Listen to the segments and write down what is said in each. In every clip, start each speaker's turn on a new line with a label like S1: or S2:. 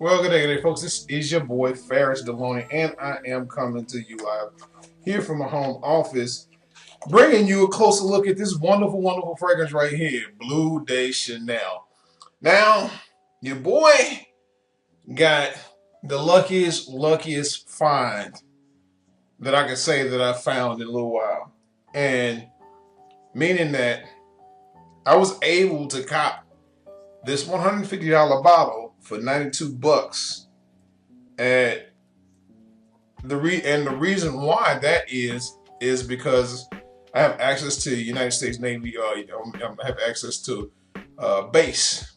S1: Well, good day, folks. This is your boy Ferris Deloney, and I am coming to you live here from my home office, bringing you a closer look at this wonderful, wonderful fragrance right here, Bleu de Chanel. Now, your boy got the luckiest find that I can say that I found in a little while, and meaning that I was able to cop this $150 bottle for 92 bucks. And the reason why that is because I have access to United States Navy. I have access to base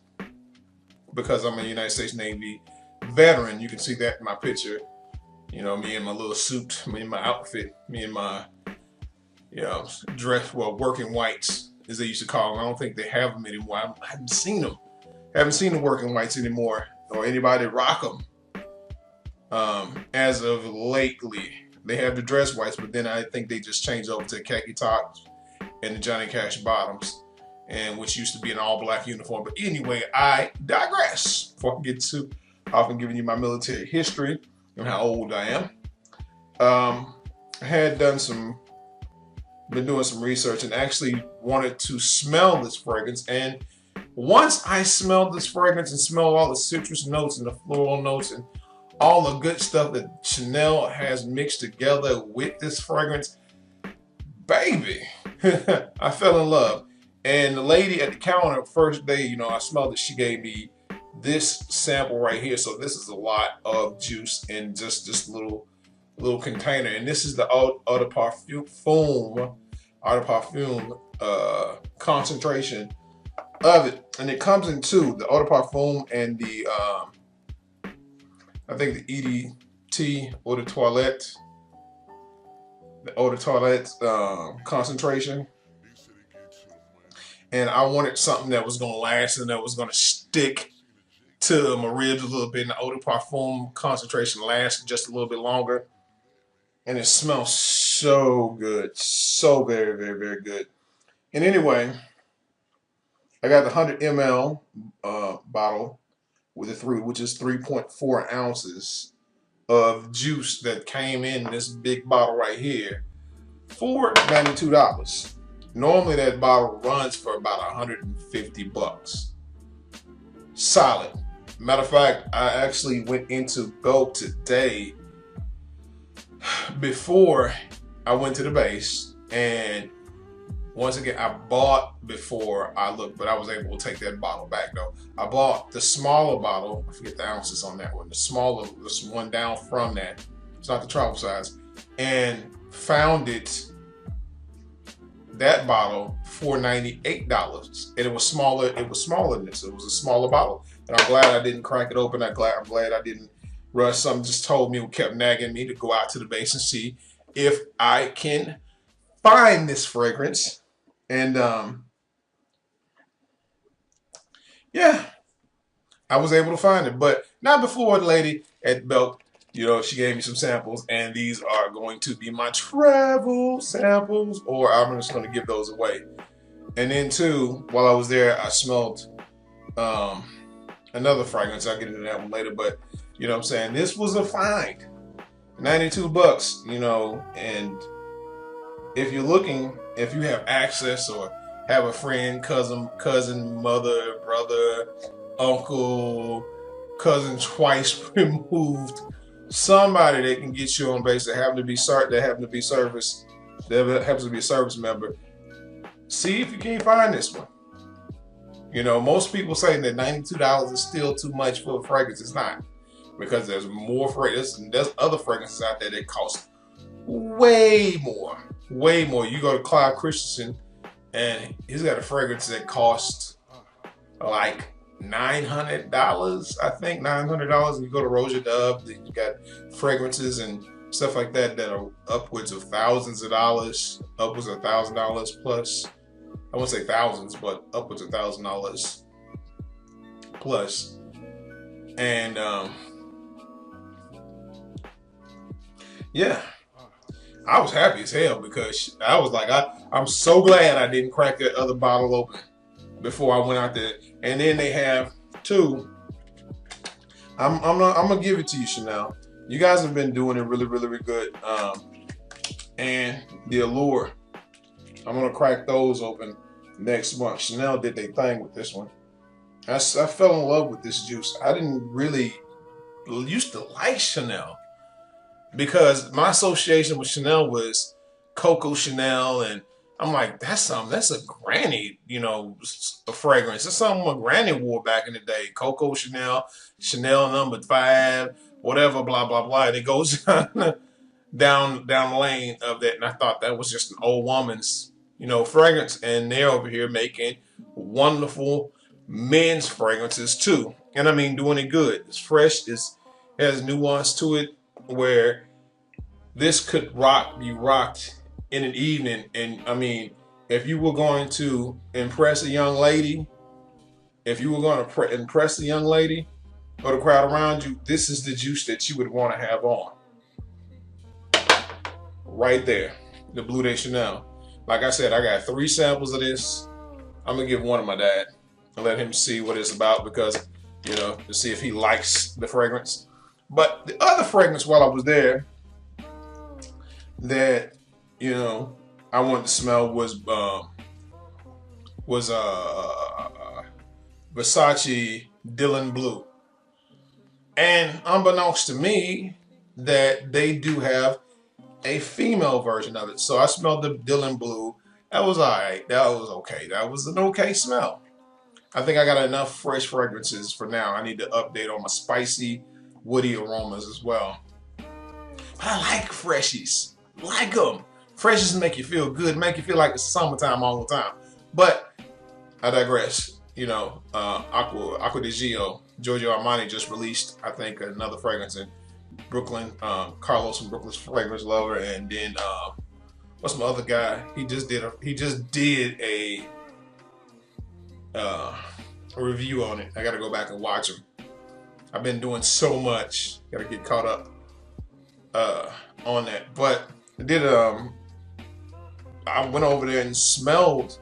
S1: because I'm a United States Navy veteran. You can see that in my picture. You know, me in my little suit, me in my outfit, me in my dress, well, working whites as they used to call them. I don't think they have them anymore. I haven't seen them. I haven't seen the working whites anymore, or anybody rock them. As of lately, they have the dress whites, but then I think they just changed over to khaki tops and the Johnny Cash bottoms, and which used to be an all-black uniform. But anyway, I digress. Before I get to often giving you my military history and how old I am, I had been doing some research and actually wanted to smell this fragrance. And once I smelled this fragrance and smelled all the citrus notes and the floral notes and all the good stuff that Chanel has mixed together with this fragrance, baby, I fell in love. And the lady at the counter, first day, I smelled it, she gave me this sample right here. So this is a lot of juice in just this little container. And this is the Eau de Parfum concentration of it. And it comes in two, the Eau de Parfum and the I think the EDT Eau de Toilette, the Eau de Toilette concentration. And I wanted something that was going to last and that was going to stick to my ribs a little bit. And the Eau de Parfum concentration lasts just a little bit longer. And it smells so good. So very, very, very good. And anyway, I got the 100 ml bottle with which is 3.4 ounces of juice that came in this big bottle right here for $92. Normally that bottle runs for about 150 bucks. Solid. Matter of fact, I actually went into Bleu today before I went to the base, and once again, I bought before I looked, but I was able to take that bottle back though. I bought the smaller bottle, I forget the ounces on that one, this one down from that. It's not the travel size. And found that bottle for $98. And it was smaller than this. It was a smaller bottle. And I'm glad I didn't crack it open. I'm glad I didn't rush. Something just told me, kept nagging me to go out to the base and see if I can find this fragrance. And yeah, I was able to find it, but not before the lady at Belk, she gave me some samples, and these are going to be my travel samples, or I'm just going to give those away. And then too, while I was there, I smelled another fragrance. I'll get into that one later, but you know what I'm saying? This was a find. 92 bucks, and if you're looking, if you have access or have a friend, cousin, mother, brother, uncle, cousin twice removed, somebody that can get you on base that happens to be a service member, see if you can't find this one. Most people say that $92 is still too much for a fragrance. It's not, because there's more fragrances, and there's other fragrances out there that cost way more. You go to Clive Christensen, and he's got a fragrance that costs like $900, I think $900. And you go to Roja Dub, you got fragrances and stuff like that are upwards of thousands of dollars, upwards of $1,000 plus. I won't say thousands, but upwards of $1,000 plus. And yeah, I was happy as hell because I was like, I'm so glad I didn't crack that other bottle open before I went out there. And then they have two I'm gonna give it to you, Chanel. You guys have been doing it really, really, really good. And the Allure, I'm gonna crack those open next month. Chanel did their thing with this one. I fell in love with this juice. I didn't really used to like Chanel because my association with Chanel was Coco Chanel, and I'm like, that's a granny, a fragrance. It's something my granny wore back in the day. Coco Chanel, Chanel number 5, whatever, blah blah blah. And it goes down the lane of that, and I thought that was just an old woman's, fragrance. And they're over here making wonderful men's fragrances too, and I mean doing it good. It's fresh. It has nuance to it where this could be rocked in an evening. And I mean, if you were going to impress a young lady, if you were going to impress a young lady or the crowd around you, this is the juice that you would want to have on. Right there, the Bleu de Chanel. Like I said, I got 3 samples of this. I'm gonna give one to my dad and let him see what it's about, because, to see if he likes the fragrance. But the other fragrance while I was there that, I wanted to smell was Versace Dylan Blue. And unbeknownst to me, that they do have a female version of it. So I smelled the Dylan Blue. That was alright. That was okay. That was an okay smell. I think I got enough fresh fragrances for now. I need to update on my spicy, woody aromas as well. But I like freshies. Like them. Freshies make you feel good, make you feel like it's summertime all the time. But I digress. Acqua di Gio, Giorgio Armani just released, I think, another fragrance in Brooklyn. Carlos from Brooklyn's Fragrance Lover, and then what's my other guy? He just did a review on it. I got to go back and watch him. I've been doing so much. Got to get caught up on that. But I went over there and smelled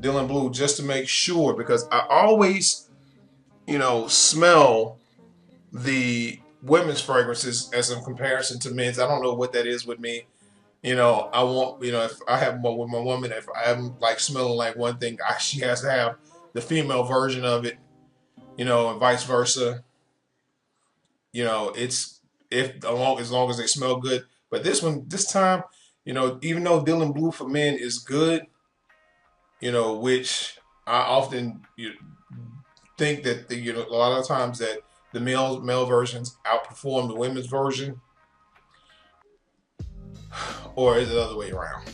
S1: Dylan Blue just to make sure, because I always, smell the women's fragrances as in comparison to men's. I don't know what that is with me. I want, if I have with my woman, if I'm like smelling like one thing, she has to have the female version of it, and vice versa. It's as long as they smell good. But this time, even though Dylan Blue for men is good, which I often think that a lot of times that the male versions outperform the women's version, or is it the other way around?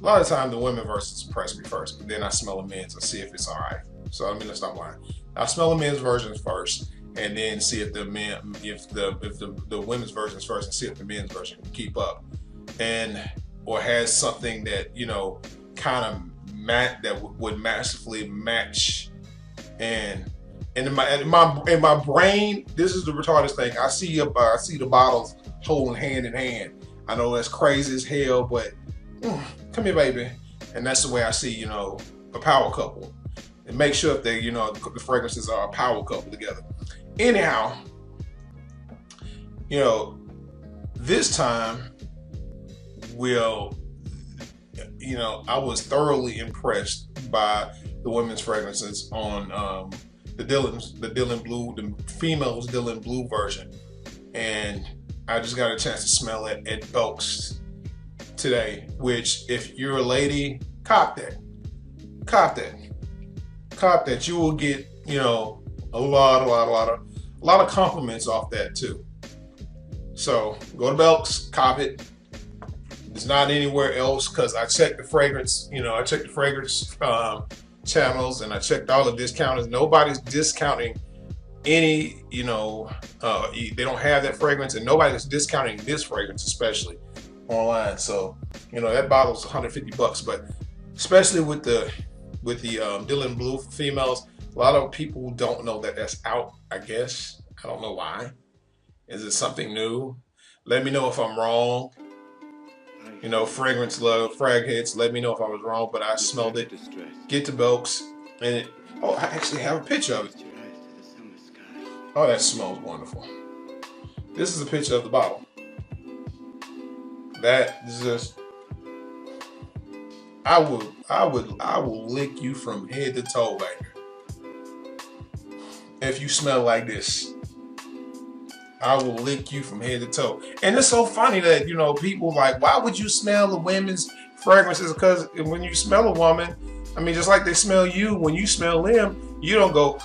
S1: A lot of times the women versions impress me first, but then I smell the men's and see if it's all right. So let's stop lying. I smell the men's versions first, and then see if the women's versions first, and see if the men's version can keep up, or has something that kind of that would massively match. And in my brain, this is the retarded thing. I see the bottles holding hand in hand. I know that's crazy as hell, but come here, baby. And that's the way I see, a power couple. And make sure if they, the fragrances are a power couple together. Anyhow, this time, I was thoroughly impressed by the women's fragrances on the Dylan Blue, the female's Dylan Blue version, and I just got a chance to smell it at Belk's today. Which, if you're a lady, cop that. You will get a lot of compliments off that too. So go to Belk's, cop it. It's not anywhere else, because I checked the fragrance. I checked the fragrance channels, and I checked all the discounters. Nobody's discounting any, they don't have that fragrance, and nobody's discounting this fragrance, especially online. So, that bottle's $150, but especially with the Dylan Blue for females, a lot of people don't know that that's out, I guess. I don't know why. Is it something new? Let me know if I'm wrong. Fragrance love, frag heads, let me know if I was wrong, but I smelled it. Get to Belk's, and I actually have a picture of it. Oh, that smells wonderful. This is a picture of the bottle. That is just, I will lick you from head to toe, baby. If you smell like this, I will lick you from head to toe. And it's so funny that, you know, people like, why would you smell the women's fragrances? Because when you smell a woman, I mean, just like they smell you, when you smell them, you don't go,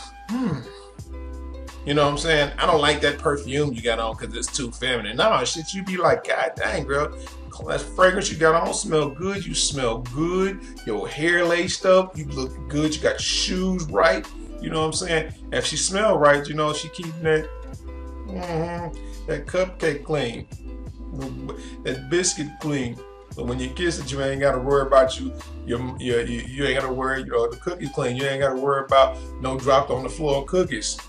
S1: You know what I'm saying? I don't like that perfume you got on because it's too feminine. No, shit, you be like, God dang, girl, that fragrance you got on smell good. You smell good. Your hair laced up. You look good. You got your shoes right. You know what I'm saying? If she smell right, you know, she keeping that, that cupcake clean, that biscuit clean. So when you kiss it, you ain't got to worry about you ain't got to worry, the cookies clean. You ain't got to worry about no dropped on the floor cookies.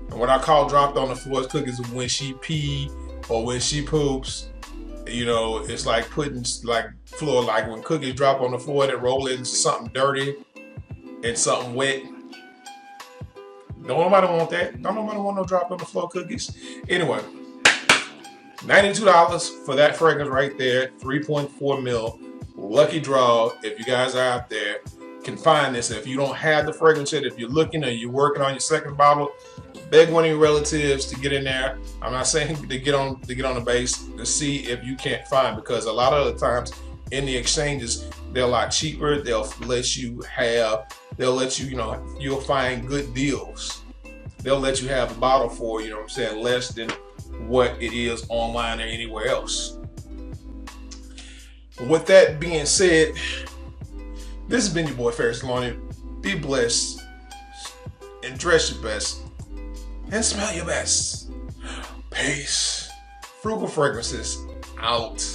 S1: And what I call dropped on the floor cookies is when she pee or when she poops. You know, it's like putting like floor, like when cookies drop on the floor, they roll into something dirty and something wet. Don't nobody want that. Don't nobody want no drop on the floor cookies. Anyway, $92 for that fragrance right there, 3.4 mil. Lucky draw. If you guys are out there, can find this. If you don't have the fragrance yet, if you're looking or you're working on your second bottle, beg one of your relatives to get in there. I'm not saying to get on the base to see if you can't find, because a lot of the times in the exchanges they're a lot cheaper. They'll let you, you'll find good deals. They'll let you have a bottle for, you know what I'm saying, less than what it is online or anywhere else. With that being said, this has been your boy Ferris Lonnie. Be blessed and dress your best and smell your best. Peace. Frugal Fragrances out.